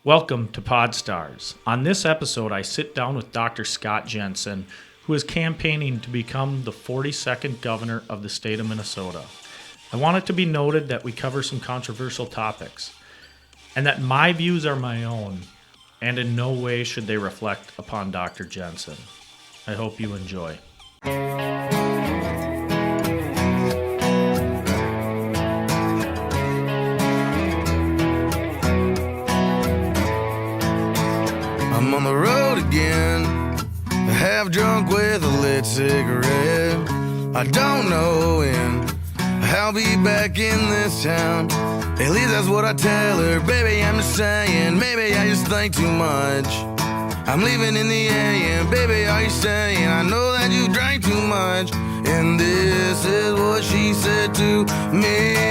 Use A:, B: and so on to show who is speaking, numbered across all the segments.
A: Welcome to Podstars. On this episode, I sit down with Dr. Scott Jensen, who is campaigning to become the 42nd governor of the state of Minnesota. I want it to be noted that we cover some controversial topics, and that my views are my own, and in no way should they reflect upon Dr. Jensen. I hope you enjoy.
B: I'm on the road again, half drunk with a lit cigarette. I don't know when I'll be back in this town. At least that's what I tell her. Baby, I'm just saying, maybe I just think too much. I'm leaving in the AM, baby, are you saying? I know that you drank too much. And this is what she said to me.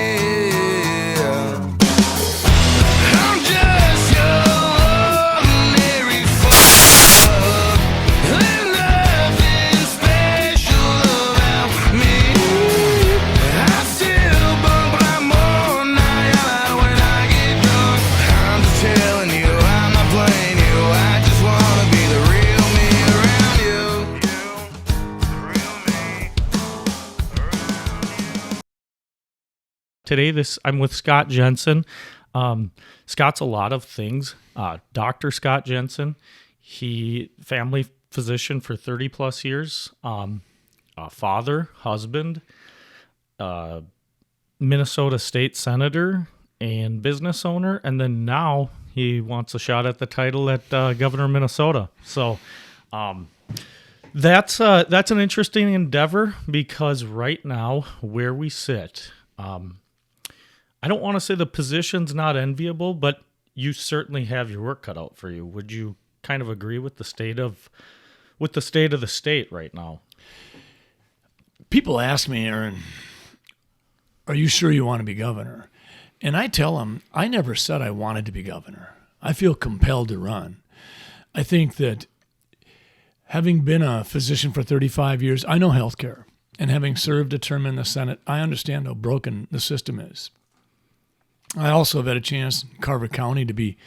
B: I'm just your ordinary fuck. There's nothing special about me. I still bump like more night when I get drunk. I'm just telling you, I'm not playing you. I just wanna be the real me around you. The real me around you.
A: Today, I'm with Scott Jensen. Scott's a lot of things. Dr. Scott Jensen, he family physician for 30 plus years, father, husband, Minnesota state senator, and business owner. And then now he wants a shot at the title at governor of Minnesota. So that's an interesting endeavor because right now where we sit, I don't want to say the position's not enviable, but you certainly have your work cut out for you. Would you kind of agree with the state of the state right now?
C: People ask me, Aaron, are you sure you want to be governor? And I tell them, I never said I wanted to be governor. I feel compelled to run. I think that having been a physician for 35 years, I know healthcare. And having served a term in the Senate, I understand how broken the system is. I also have had a chance in Carver County to be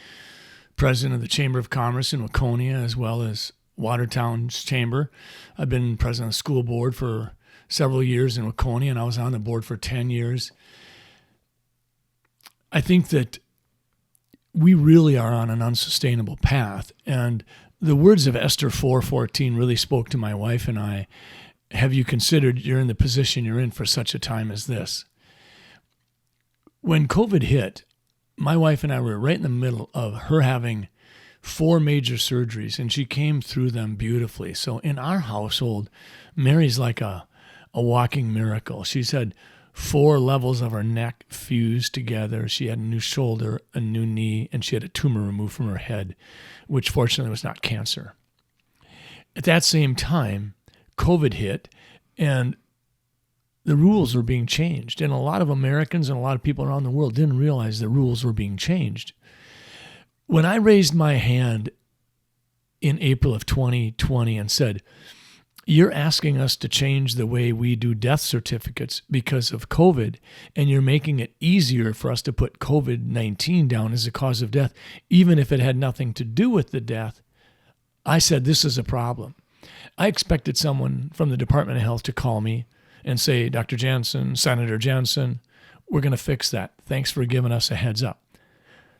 C: president of the Chamber of Commerce in Waconia as well as Watertown's Chamber. I've been president of the school board for several years in Waconia, and I was on the board for 10 years. I think that we really are on an unsustainable path, and the words of Esther 4:14 really spoke to my wife and I. Have you considered you're in the position you're in for such a time as this? When COVID hit, my wife and I were right in the middle of her having 4 major surgeries, and she came through them beautifully. So in our household, Mary's like a walking miracle. She's had 4 levels of her neck fused together. She had a new shoulder, a new knee, and she had a tumor removed from her head, which fortunately was not cancer. At that same time, COVID hit, and the rules were being changed. And a lot of Americans and a lot of people around the world didn't realize the rules were being changed. When I raised my hand in April of 2020 and said, you're asking us to change the way we do death certificates because of COVID, and you're making it easier for us to put COVID-19 down as a cause of death, even if it had nothing to do with the death, I said, this is a problem. I expected someone from the Department of Health to call me and say, Dr. Jensen, Senator Jensen, we're going to fix that. Thanks for giving us a heads up.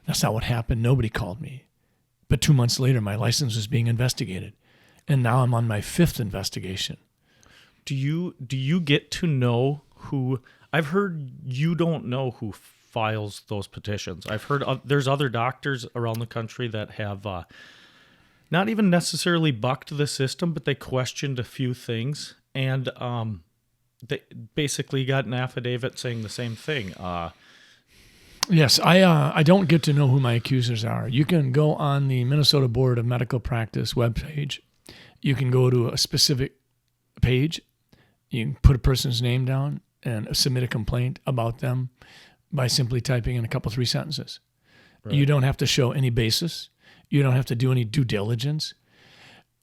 C: That's not what happened. Nobody called me. But 2 months later, my license was being investigated. And now I'm on my 5th investigation.
A: Do you get to know who? I've heard you don't know who files those petitions. I've heard there's other doctors around the country that have not even necessarily bucked the system, but they questioned a few things, and they basically got an affidavit saying the same thing.
C: Yes, I don't get to know who my accusers are. You can go on the Minnesota Board of Medical Practice webpage. You can go to a specific page. You can put a person's name down and submit a complaint about them by simply typing in a couple, 3 sentences. Right. You don't have to show any basis. You don't have to do any due diligence.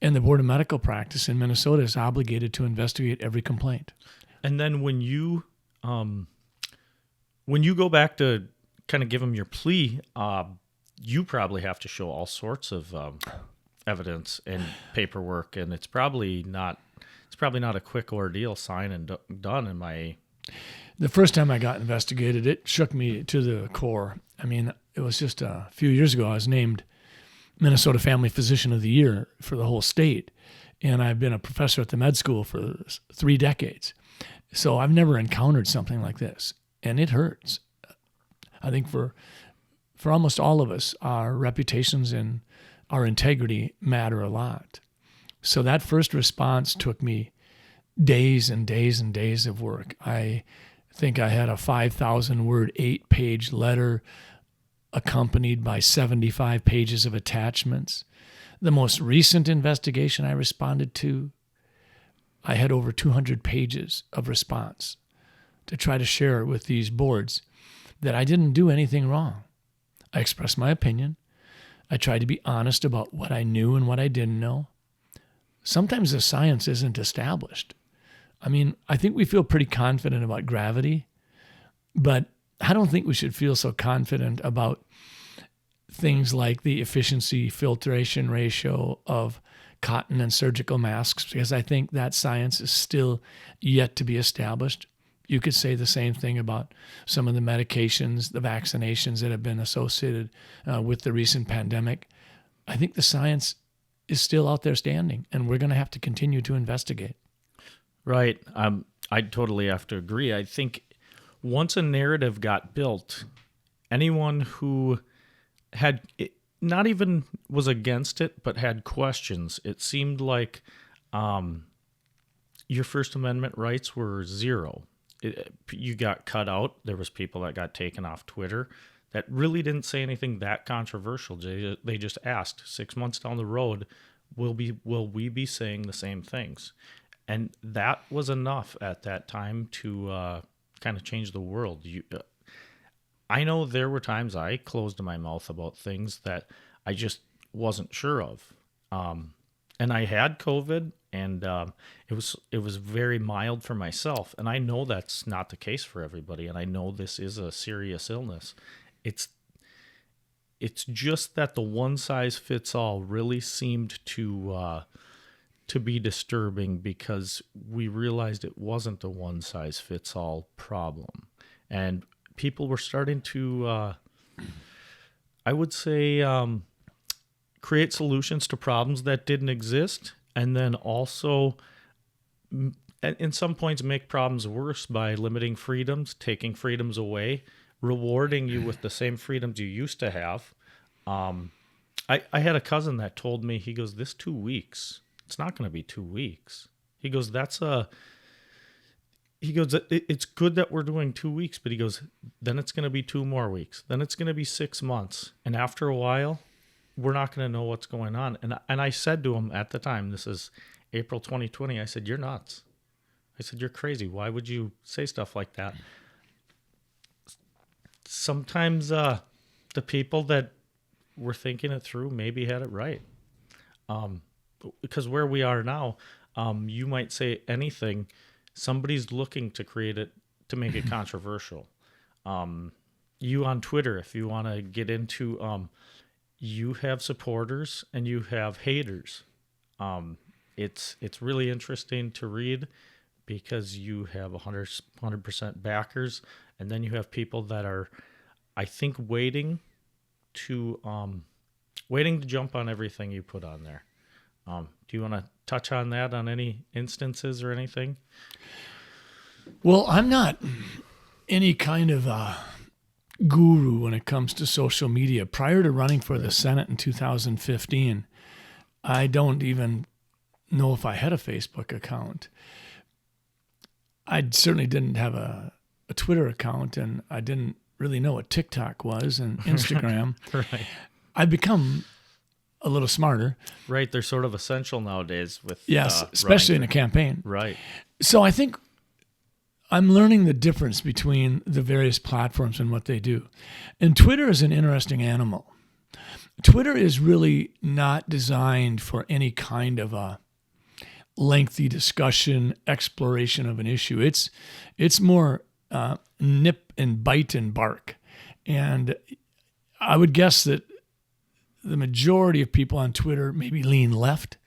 C: And the Board of Medical Practice in Minnesota is obligated to investigate every complaint.
A: And then when you go back to kind of give them your plea, you probably have to show all sorts of evidence and paperwork, and it's probably not a quick ordeal, signed and done.
C: The first time I got investigated, it shook me to the core. I mean, it was just a few years ago. I was named Minnesota Family Physician of the Year for the whole state, and I've been a professor at the med school for 3 decades. So I've never encountered something like this, and it hurts. I think for almost all of us, our reputations and our integrity matter a lot. So that first response took me days and days and days of work. I think I had a 5,000-word, 8-page letter accompanied by 75 pages of attachments. The most recent investigation I responded to, I had over 200 pages of response to try to share with these boards that I didn't do anything wrong. I expressed my opinion. I tried to be honest about what I knew and what I didn't know. Sometimes the science isn't established. I mean, I think we feel pretty confident about gravity, but I don't think we should feel so confident about things like the efficiency filtration ratio of cotton and surgical masks, because I think that science is still yet to be established. You could say the same thing about some of the medications, the vaccinations that have been associated with the recent pandemic. I think the science is still out there standing, and we're going to have to continue to investigate.
A: Right. I totally have to agree. I think once a narrative got built, anyone who had not even was against it, but had questions, it seemed like your First Amendment rights were zero. You got cut out. There was people that got taken off Twitter that really didn't say anything that controversial. They just asked, 6 months down the road, will we be saying the same things? And that was enough at that time to kind of change the world. I know there were times I closed my mouth about things that I just wasn't sure of. And I had COVID, and it was very mild for myself. And I know that's not the case for everybody, and I know this is a serious illness. It's just that the one size fits all really seemed to be disturbing, because we realized it wasn't a one size fits all problem, and people were starting to, I would say, create solutions to problems that didn't exist, and then also, in some points, make problems worse by limiting freedoms, taking freedoms away, rewarding you with the same freedoms you used to have. I had a cousin that told me, he goes, this 2 weeks, it's not going to be 2 weeks. He goes, it's good that we're doing 2 weeks, but he goes, then it's going to be 2 more weeks. Then it's going to be 6 months. And after a while, we're not going to know what's going on. And I said to him at the time, this is April 2020, I said, you're nuts. I said, you're crazy. Why would you say stuff like that? Sometimes the people that were thinking it through maybe had it right. Because where we are now, you might say anything. Somebody's looking to create it, to make it controversial. You on Twitter, if you want to get into, you have supporters and you have haters. It's really interesting to read, because you have 100% backers, and then you have people that are, I think, waiting to jump on everything you put on there. Do you want to touch on that, on any instances or anything?
C: Well, I'm not any kind of guru when it comes to social media. Prior to running for the Senate in 2015, I don't even know if I had a Facebook account. I certainly didn't have a Twitter account, and I didn't really know what TikTok was and Instagram.
A: Right.
C: I've become a little smarter.
A: Right. They're sort of essential nowadays with
C: yes, especially in a campaign.
A: Right.
C: So I think I'm learning the difference between the various platforms and what they do. And Twitter is an interesting animal. Twitter is really not designed for any kind of a lengthy discussion, exploration of an issue. It's more nip and bite and bark. And I would guess that the majority of people on Twitter maybe lean left.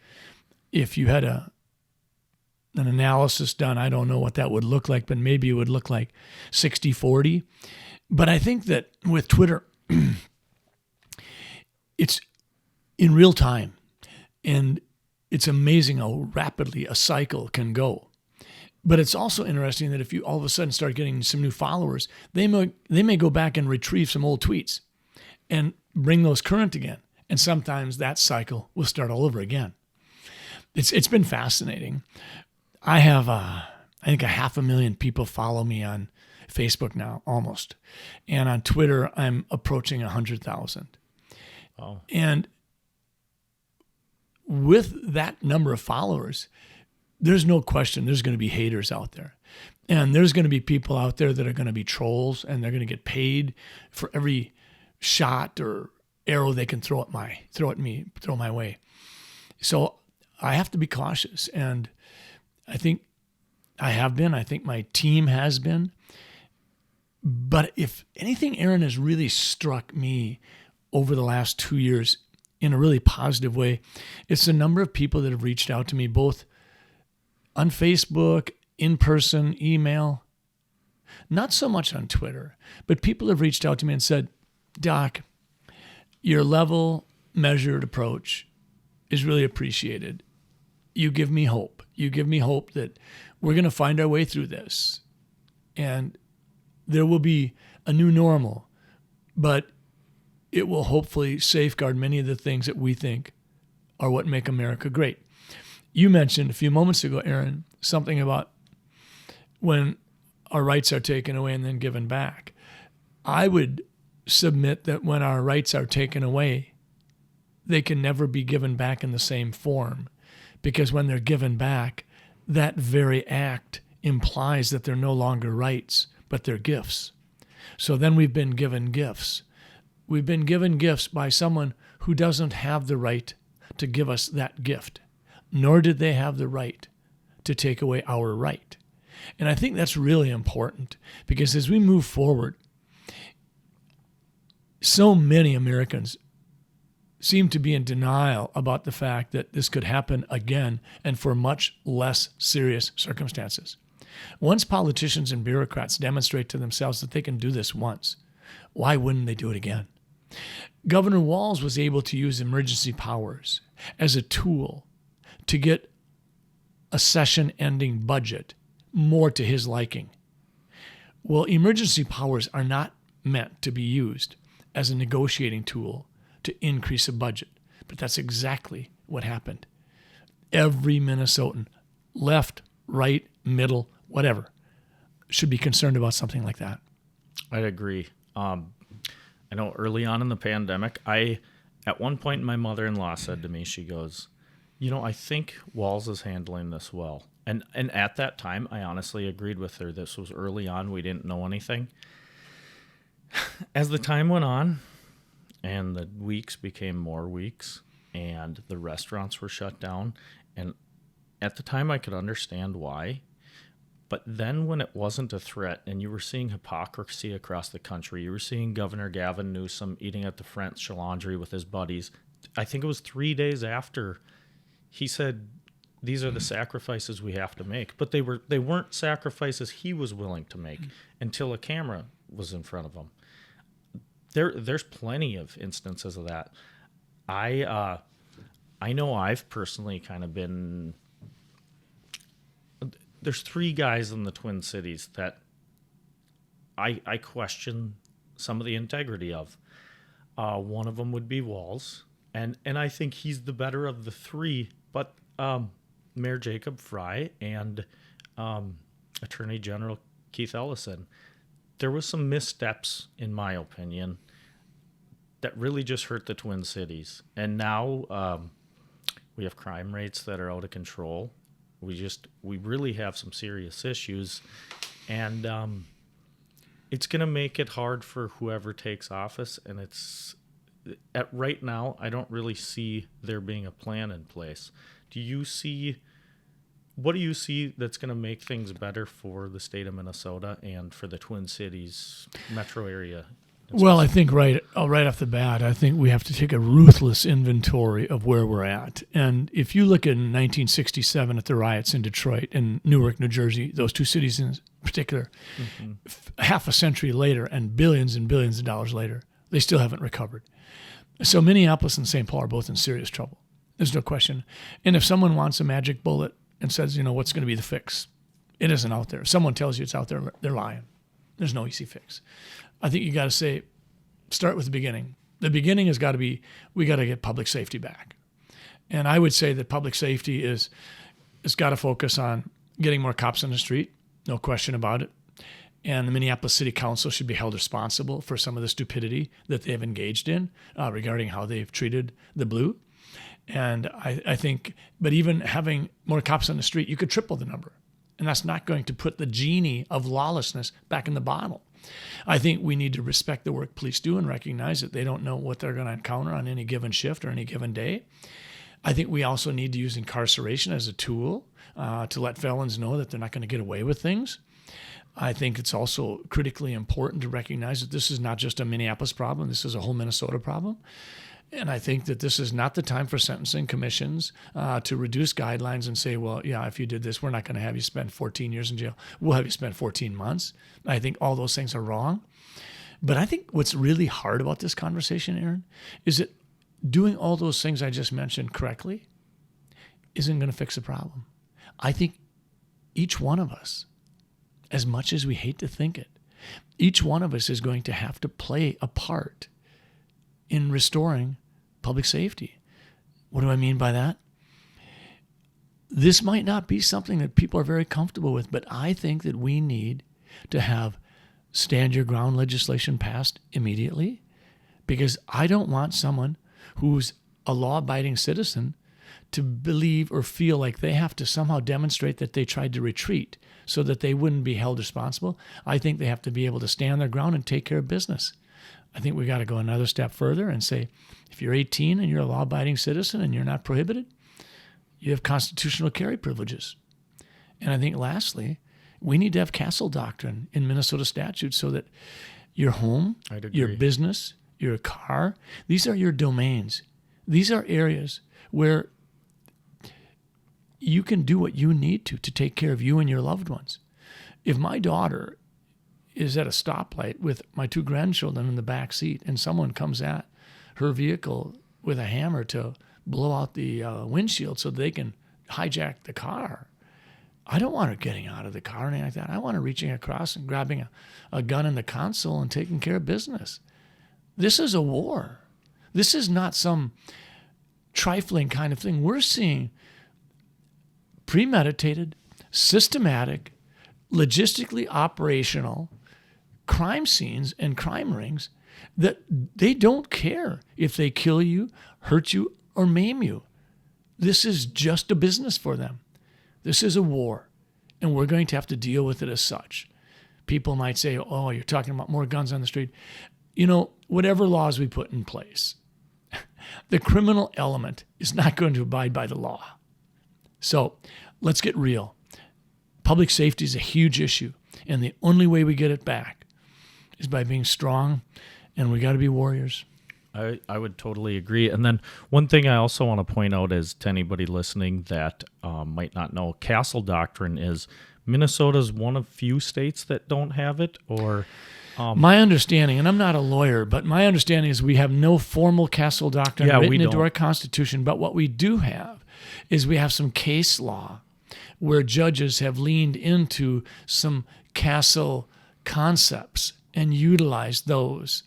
C: If you had an analysis done, I don't know what that would look like, but maybe it would look like 60-40. But I think that with Twitter, it's in real time, and it's amazing how rapidly a cycle can go. But it's also interesting that if you all of a sudden start getting some new followers, they may go back and retrieve some old tweets and bring those current again. And sometimes that cycle will start all over again. It's been fascinating. I have, I think 500,000 people follow me on Facebook now, almost. And on Twitter, I'm approaching 100,000.
A: Oh.
C: And with that number of followers, there's no question there's going to be haters out there. And there's going to be people out there that are going to be trolls, and they're going to get paid for every shot or arrow they can throw my way. So I have to be cautious. And I think I have been. I think my team has been. But if anything, Aaron, has really struck me over the last 2 years in a really positive way, it's the number of people that have reached out to me, both on Facebook, in person, email, not so much on Twitter, but people have reached out to me and said, Doc, your level, measured approach is really appreciated. You give me hope. You give me hope that we're going to find our way through this. And there will be a new normal, but it will hopefully safeguard many of the things that we think are what make America great. You mentioned a few moments ago, Aaron, something about when our rights are taken away and then given back. I would submit that when our rights are taken away, they can never be given back in the same form, because when they're given back, that very act implies that they're no longer rights, but they're gifts. So then we've been given gifts. We've been given gifts by someone who doesn't have the right to give us that gift, nor did they have the right to take away our right. And I think that's really important, because as we move forward, so many Americans seem to be in denial about the fact that this could happen again and for much less serious circumstances. Once politicians and bureaucrats demonstrate to themselves that they can do this once, why wouldn't they do it again? Governor Walz was able to use emergency powers as a tool to get a session-ending budget more to his liking. Well, emergency powers are not meant to be used as a negotiating tool to increase a budget, but that's exactly what happened. Every Minnesotan, left, right, middle, whatever, should be concerned about something like that.
A: I'd agree. I know early on in the pandemic, at one point my mother-in-law said to me, she goes, I think Walz is handling this well. And at that time, I honestly agreed with her. This was early on. We didn't know anything. As the time went on and the weeks became more weeks and the restaurants were shut down, and at the time I could understand why. But then when it wasn't a threat and you were seeing hypocrisy across the country, you were seeing Governor Gavin Newsom eating at the French Laundry with his buddies. I think it was 3 days after he said, these are the sacrifices we have to make. But they weren't sacrifices he was willing to make until a camera was in front of him. There's plenty of instances of that. I know I've personally kind of been... There's 3 guys in the Twin Cities that I question some of the integrity of. One of them would be Walz, and I think he's the better of the 3. But Mayor Jacob Fry and Attorney General Keith Ellison, there was some missteps, in my opinion, that really just hurt the Twin Cities. And now we have crime rates that are out of control. We really have some serious issues, and it's going to make it hard for whoever takes office. And right now, I don't really see there being a plan in place. What do you see that's going to make things better for the state of Minnesota and for the Twin Cities metro area
C: Well, I think right off the bat, I think we have to take a ruthless inventory of where we're at. And if you look at 1967 at the riots in Detroit and Newark, New Jersey, those two cities in particular, half a century later and billions of dollars later, they still haven't recovered. So Minneapolis and St. Paul are both in serious trouble. There's no question. And if someone wants a magic bullet and says, what's going to be the fix? It isn't out there. If someone tells you it's out there, they're lying. There's no easy fix. I think you got to start with the beginning. The beginning has got to be, we got to get public safety back. And I would say that public safety it's got to focus on getting more cops on the street, no question about it. And the Minneapolis City Council should be held responsible for some of the stupidity that they have engaged in regarding how they've treated the blue. And I think, but even having more cops on the street, you could triple the number. And that's not going to put the genie of lawlessness back in the bottle. I think we need to respect the work police do and recognize that they don't know what they're going to encounter on any given shift or any given day. I think we also need to use incarceration as a tool to let felons know that they're not going to get away with things. I think it's also critically important to recognize that this is not just a Minneapolis problem. This is a whole Minnesota problem. And I think that this is not the time for sentencing commissions to reduce guidelines and say, well, yeah, if you did this, we're not going to have you spend 14 years in jail. We'll have you spend 14 months. I think all those things are wrong. But I think what's really hard about this conversation, Aaron, is that doing all those things I just mentioned correctly isn't going to fix the problem. I think each one of us, as much as we hate to think it, each one of us is going to have to play a part in restoring public safety. What do I mean by that? This might not be something that people are very comfortable with, but I think that we need to have stand your ground legislation passed immediately, because I don't want someone who's a law-abiding citizen to believe or feel like they have to somehow demonstrate that they tried to retreat so that they wouldn't be held responsible. I think they have to be able to stand their ground and take care of business. I think we got to go another step further and say, if you're 18 and you're a law-abiding citizen and you're not prohibited, you have constitutional carry privileges. And I think lastly, we need to have castle doctrine in Minnesota statutes so that your home, your business, your car, these are your domains. These are areas where you can do what you need to take care of you and your loved ones. If my daughter is at a stoplight with my two grandchildren in the back seat and someone comes at her vehicle with a hammer to blow out the windshield so they can hijack the car, I don't want her getting out of the car or anything like that. I want her reaching across and grabbing a gun in the console and taking care of business. This is a war. This is not some trifling kind of thing. We're seeing premeditated, systematic, logistically operational crime scenes and crime rings that they don't care if they kill you, hurt you, or maim you. This is just a business for them. This is a war, and we're going to have to deal with it as such. People might say, oh, you're talking about more guns on the street. Whatever laws we put in place, the criminal element is not going to abide by the law. So let's get real. Public safety is a huge issue, and the only way we get it back is by being strong, and we got to be warriors.
A: I would totally agree. And then one thing I also want to point out is to anybody listening that might not know, castle doctrine is Minnesota's one of few states that don't have it, or...
C: my understanding, and I'm not a lawyer, but my understanding is we have no formal castle doctrine written into our Constitution, but what we do have is we have some case law where judges have leaned into some castle concepts and utilized those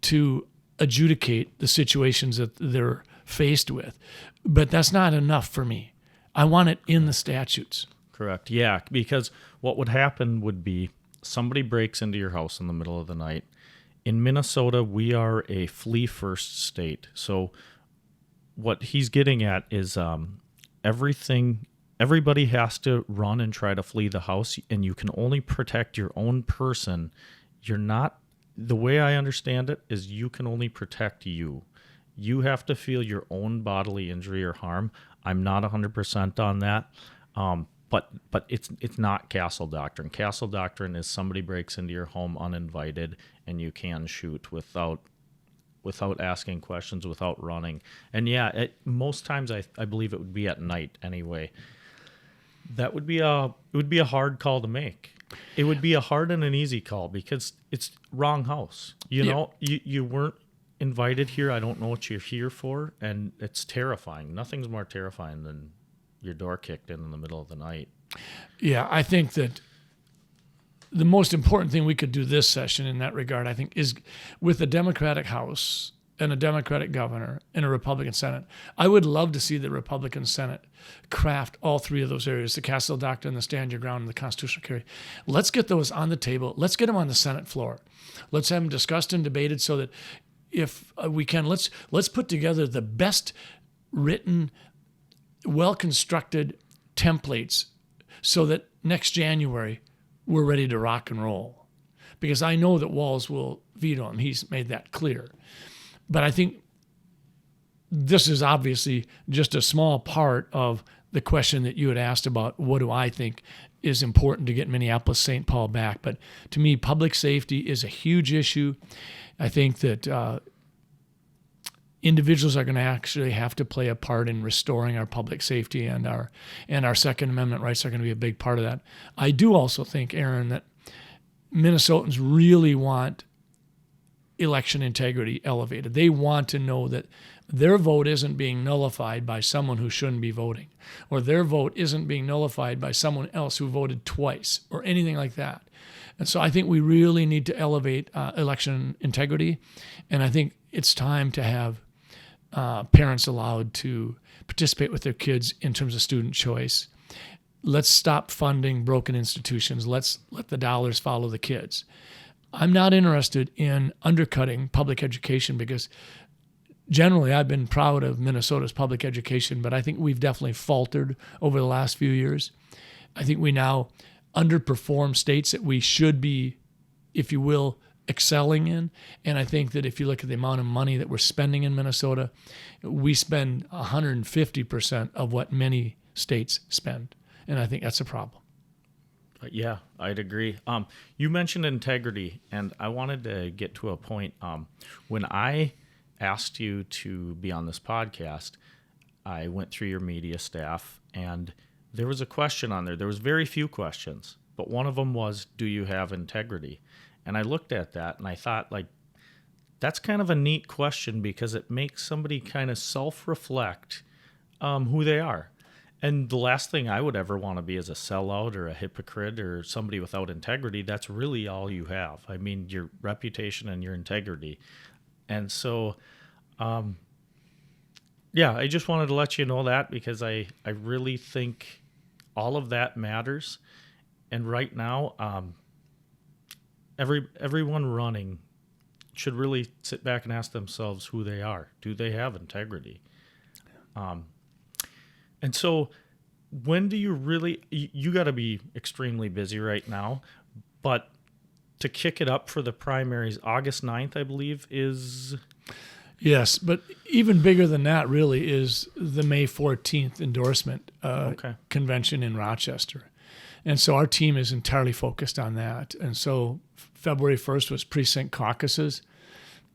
C: to adjudicate the situations that they're faced with. But that's not enough for me. I want it in the statutes.
A: Correct. Yeah, because what would happen would be somebody breaks into your house in the middle of the night. In Minnesota, we are a flee-first state. So what he's getting at is everybody has to run and try to flee the house, and you can only protect your own person. The way I understand it is you can only protect you. You have to feel your own bodily injury or harm. I'm not 100% on that. But it's not castle doctrine. Castle doctrine is somebody breaks into your home uninvited and you can shoot without asking questions, without running. And yeah, most times I believe it would be at night anyway. It would be a hard call to make. It would be a hard and an easy call because it's wrong house. You know, you weren't invited here. I don't know what you're here for, and it's terrifying. Nothing's more terrifying than your door kicked in the middle of the night.
C: Yeah, I think that the most important thing we could do this session in that regard, I think, is with a Democratic House and a Democratic governor and a Republican Senate. I would love to see the Republican Senate craft all three of those areas, the Castle Doctrine, the Stand Your Ground, and the Constitutional Carry. Let's get those on the table. Let's get them on the Senate floor. Let's have them discussed and debated so that if we can, let's put together the best written, well-constructed templates so that next January we're ready to rock and roll. Because I know that Walz will veto them. He's made that clear. But I think this is obviously just a small part of the question that you had asked about what do I think is important to get Minneapolis-St. Paul back. But to me, public safety is a huge issue. I think that individuals are going to actually have to play a part in restoring our public safety, and our Second Amendment rights are going to be a big part of that. I do also think, Aaron, that Minnesotans really want election integrity elevated. They want to know that their vote isn't being nullified by someone who shouldn't be voting, or their vote isn't being nullified by someone else who voted twice, or anything like that. And so I think we really need to elevate election integrity, and I think it's time to have parents allowed to participate with their kids in terms of student choice. Let's stop funding broken institutions. Let's let the dollars follow the kids. I'm not interested in undercutting public education because generally I've been proud of Minnesota's public education, but I think we've definitely faltered over the last few years. I think we now underperform states that we should be, if you will, excelling in. And I think that if you look at the amount of money that we're spending in Minnesota, we spend 150% of what many states spend. And I think that's a problem.
A: Yeah, I'd agree. You mentioned integrity, and I wanted to get to a point. When I asked you to be on this podcast, I went through your media staff, and there was a question on there. There was very few questions, but one of them was, do you have integrity? And I looked at that, and I thought, like, that's kind of a neat question because it makes somebody kind of self-reflect who they are. And the last thing I would ever want to be is a sellout or a hypocrite or somebody without integrity. That's really all you have. I mean, your reputation and your integrity. And so, yeah, I just wanted to let you know that because I really think all of that matters. And right now, everyone running should really sit back and ask themselves who they are. Do they have integrity? And so when do you really, you got to be extremely busy right now, but to kick it up for the primaries, August 9th, I believe, is...
C: Yes, but even bigger than that really is the May 14th endorsement convention in Rochester. And so our team is entirely focused on that. And so February 1st was precinct caucuses.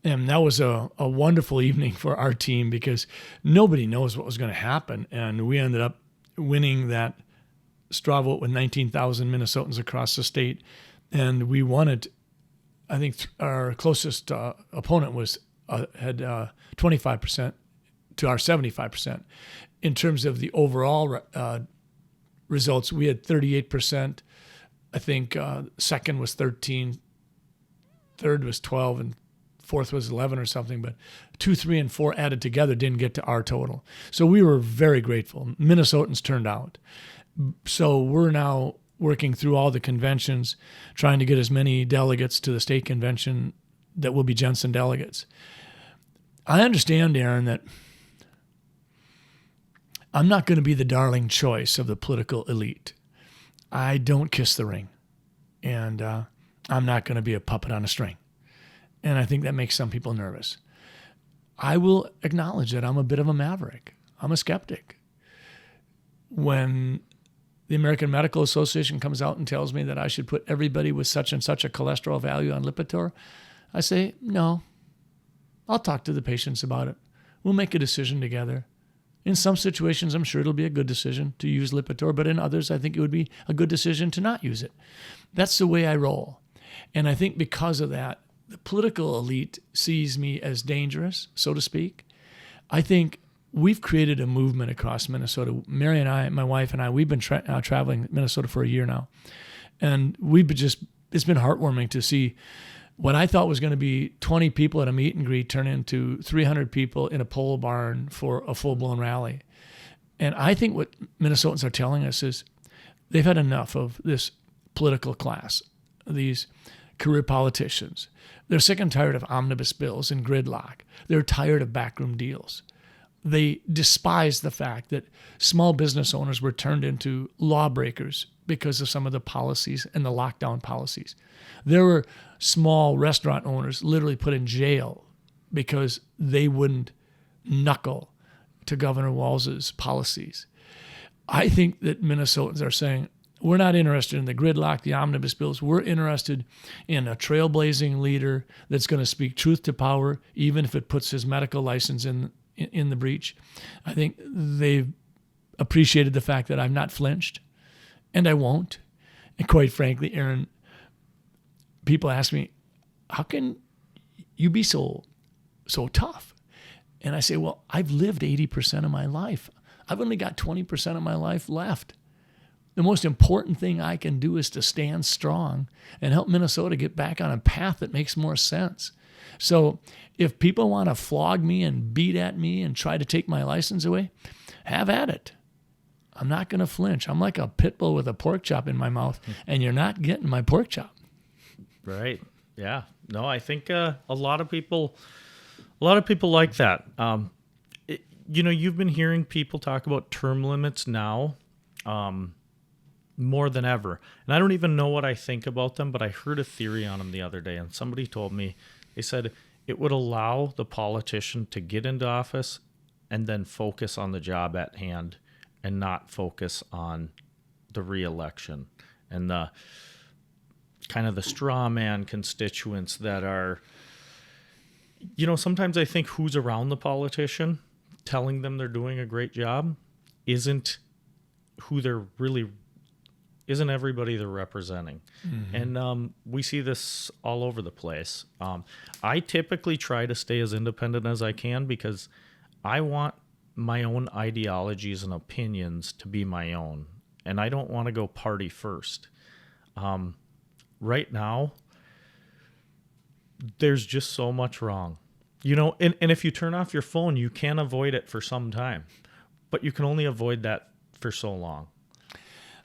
C: And that was a wonderful evening for our team because nobody knows what was going to happen. And we ended up winning that straw vote with 19,000 Minnesotans across the state. And we won it. I think our closest opponent had 25% to our 75%. In terms of the overall results, we had 38%. I think second was 13, third was 12, and fourth was 11 or something, but 2, 3, and 4 added together didn't get to our total. So we were very grateful. Minnesotans turned out. So we're now working through all the conventions, trying to get as many delegates to the state convention that will be Jensen delegates. I understand, Aaron, that I'm not going to be the darling choice of the political elite. I don't kiss the ring, and I'm not going to be a puppet on a string. And I think that makes some people nervous. I will acknowledge that I'm a bit of a maverick. I'm a skeptic. When the American Medical Association comes out and tells me that I should put everybody with such and such a cholesterol value on Lipitor, I say, no, I'll talk to the patients about it. We'll make a decision together. In some situations, I'm sure it'll be a good decision to use Lipitor, but in others, I think it would be a good decision to not use it. That's the way I roll. And I think because of that, the political elite sees me as dangerous, so to speak. I think we've created a movement across Minnesota. Mary and I, my wife and I, we've been traveling Minnesota for a year now. And it's been heartwarming to see what I thought was going to be 20 people at a meet and greet turn into 300 people in a pole barn for a full-blown rally. And I think what Minnesotans are telling us is they've had enough of this political class, these career politicians. They're sick and tired of omnibus bills and gridlock. They're tired of backroom deals. They despise the fact that small business owners were turned into lawbreakers because of some of the policies and the lockdown policies. There were small restaurant owners literally put in jail because they wouldn't knuckle to Governor Walz's policies. I think that Minnesotans are saying, we're not interested in the gridlock, the omnibus bills. We're interested in a trailblazing leader that's going to speak truth to power, even if it puts his medical license in the breach. I think they've appreciated the fact that I've not flinched, and I won't. And quite frankly, Aaron, people ask me, how can you be so tough? And I say, well, I've lived 80% of my life. I've only got 20% of my life left. The most important thing I can do is to stand strong and help Minnesota get back on a path that makes more sense. So if people want to flog me and beat at me and try to take my license away, have at it. I'm not going to flinch. I'm like a pit bull with a pork chop in my mouth, and you're not getting my pork chop.
A: Right. Yeah. No, I think a lot of people like that. You've been hearing people talk about term limits now more than ever. And I don't even know what I think about them, but I heard a theory on them the other day, and somebody told me, they said it would allow the politician to get into office and then focus on the job at hand and not focus on the re-election and the kind of the straw man constituents that are, sometimes I think who's around the politician telling them they're doing a great job isn't everybody they're representing. Mm-hmm. And we see this all over the place. I typically try to stay as independent as I can because I want my own ideologies and opinions to be my own. And I don't want to go party first. Right now, there's just so much wrong. And if you turn off your phone, you can avoid it for some time. But you can only avoid that for so long.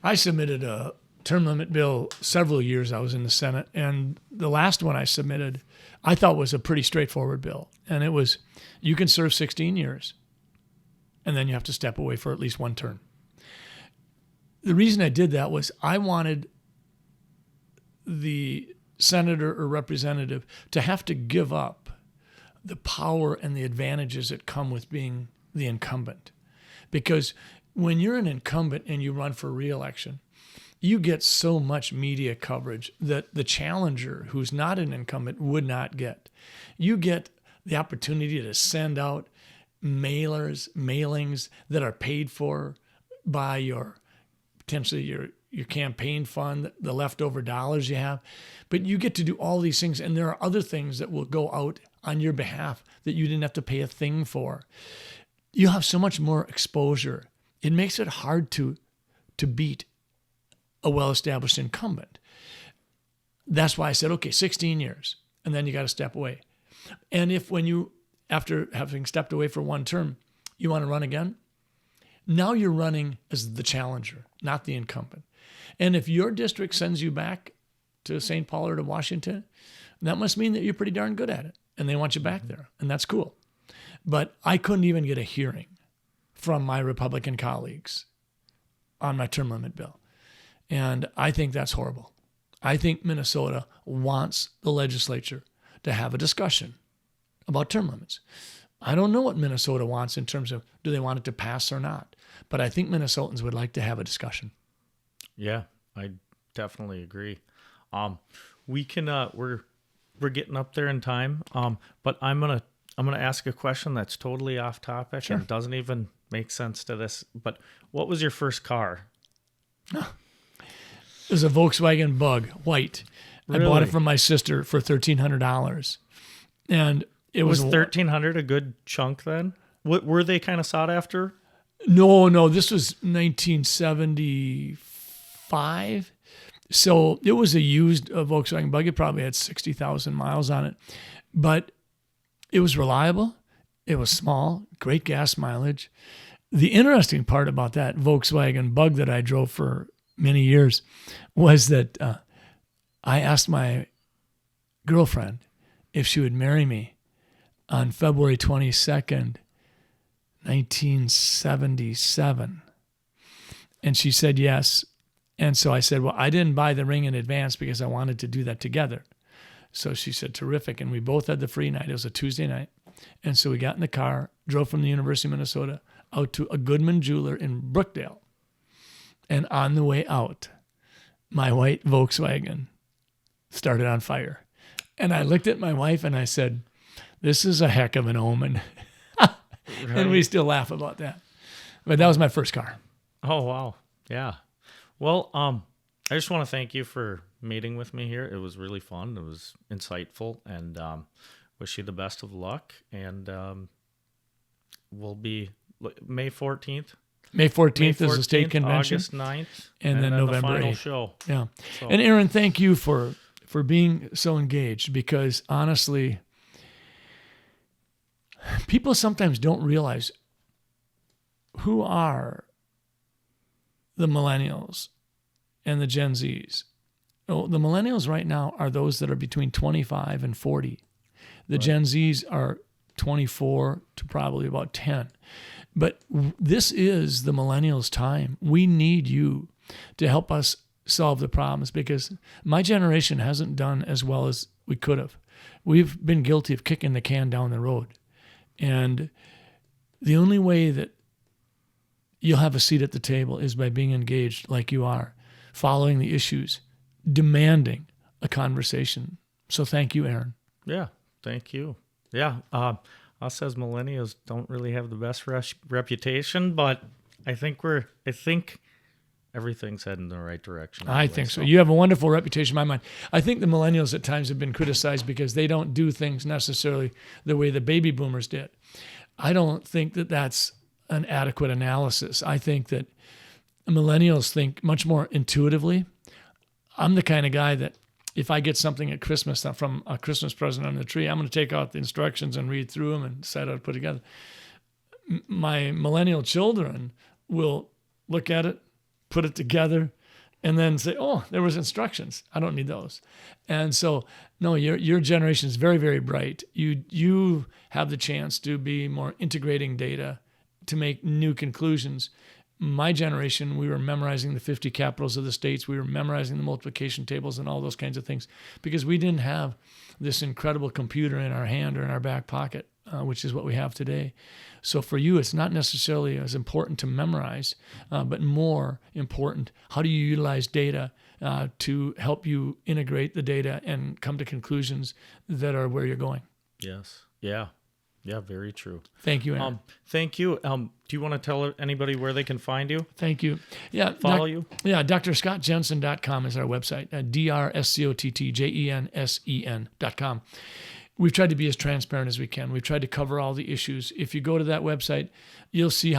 C: I submitted a term limit bill several years I was in the Senate, and the last one I submitted I thought was a pretty straightforward bill. And it was, you can serve 16 years, and then you have to step away for at least one term. The reason I did that was I wanted the senator or representative to have to give up the power and the advantages that come with being the incumbent. Because when you're an incumbent and you run for re-election, you get so much media coverage that the challenger who's not an incumbent would not get. You get the opportunity to send out mailings that are paid for by your campaign fund, the leftover dollars you have. But you get to do all these things, and there are other things that will go out on your behalf that you didn't have to pay a thing for. You have so much more exposure. It makes it hard to beat a well-established incumbent. That's why I said, okay, 16 years, and then you got to step away. And if when you, after having stepped away for one term, you want to run again, now you're running as the challenger, not the incumbent. And if your district sends you back to St. Paul or to Washington, that must mean that you're pretty darn good at it, and they want you back there, and that's cool. But I couldn't even get a hearing from my Republican colleagues on my term limit bill. And I think that's horrible. I think Minnesota wants the legislature to have a discussion about term limits. I don't know what Minnesota wants in terms of do they want it to pass or not. But I think Minnesotans would like to have a discussion.
A: Yeah, I definitely agree. We can we're getting up there in time. But I'm gonna ask a question that's totally off topic
C: Sure.
A: and doesn't even make sense to this. But what was your first car?
C: It was a Volkswagen Bug, white. I bought
A: Really?
C: it from my sister for $1,300, and it
A: Was
C: was
A: 1,300 a good chunk then? What were they kind of sought after?
C: No, this was 1975. So it was a used Volkswagen Bug. It probably had 60,000 miles on it, but it was reliable. It was small, great gas mileage. The interesting part about that Volkswagen Bug that I drove for many years was that I asked my girlfriend if she would marry me on February 22nd, 1977. And she said yes. And so I said, well, I didn't buy the ring in advance because I wanted to do that together. So she said, terrific. And we both had the free night. It was a Tuesday night. And so we got in the car, drove from the University of Minnesota out to a Goodman jeweler in Brookdale. And on the way out, my white Volkswagen started on fire. And I looked at my wife and I said, this is a heck of an omen. And we still laugh about that. But that was my first car.
A: Oh, wow. Yeah. Well, I just want to thank you for meeting with me here. It was really fun. It was insightful, and wish you the best of luck. And we'll be May 14th.
C: May 14th is the state
A: 14th,
C: convention.
A: August 9th.
C: And then November
A: the final
C: 8th.
A: show.
C: Yeah.
A: So-
C: And Aaron, thank you for being so engaged, because honestly, people sometimes don't realize who are the millennials and the Gen Zs. Oh, the millennials right now are those that are between 25 and 40. The Gen Zs are 24 to probably about 10. But this is the millennials' time. We need you to help us solve the problems, because my generation hasn't done as well as we could have. We've been guilty of kicking the can down the road. And the only way that you'll have a seat at the table is by being engaged like you are, following the issues, demanding a conversation. So thank you, Aaron.
A: Yeah. Thank you. Yeah. Us as millennials don't really have the best reputation, but I think everything's heading in the right direction.
C: I think so. You have a wonderful reputation in my mind. I think the millennials at times have been criticized because they don't do things necessarily the way the baby boomers did. I don't think that that's an adequate analysis. I think that millennials think much more intuitively. I'm the kind of guy that if I get something at Christmas from a Christmas present on the tree, I'm going to take out the instructions and read through them and decide how to put it together. My millennial children will look at it, put it together, and then say, oh, there was instructions. I don't need those. And so, no, your generation is very, very bright. You have the chance to be more integrating data to make new conclusions. My generation, we were memorizing the 50 capitals of the states. We were memorizing the multiplication tables and all those kinds of things because we didn't have this incredible computer in our hand or in our back pocket, which is what we have today. So for you, it's not necessarily as important to memorize, but more important, how do you utilize data to help you integrate the data and come to conclusions that are where you're going?
A: Yes. Yeah. Yeah, very true.
C: Thank you, Aaron.
A: Thank you. Do you want to tell anybody where they can find you?
C: Thank you. Yeah.
A: Follow you?
C: Yeah, drscottjensen.com is our website, DRSCOTTJENSEN.com. We've tried to be as transparent as we can. We've tried to cover all the issues. If you go to that website, you'll see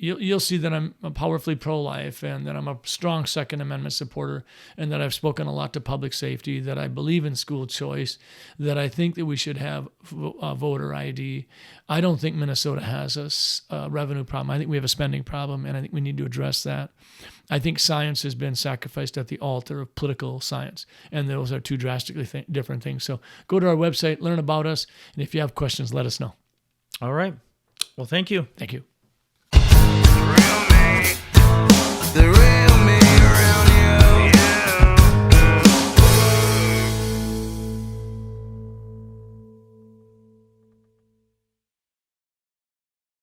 C: you'll see that I'm powerfully pro-life and that I'm a strong Second Amendment supporter and that I've spoken a lot to public safety, that I believe in school choice, that I think that we should have voter ID. I don't think Minnesota has a revenue problem. I think we have a spending problem, and I think we need to address that. I think science has been sacrificed at the altar of political science, and those are two drastically different things. So go to our website, learn about us, and if you have questions, let us know.
A: All right. Well, thank you.
C: Thank you.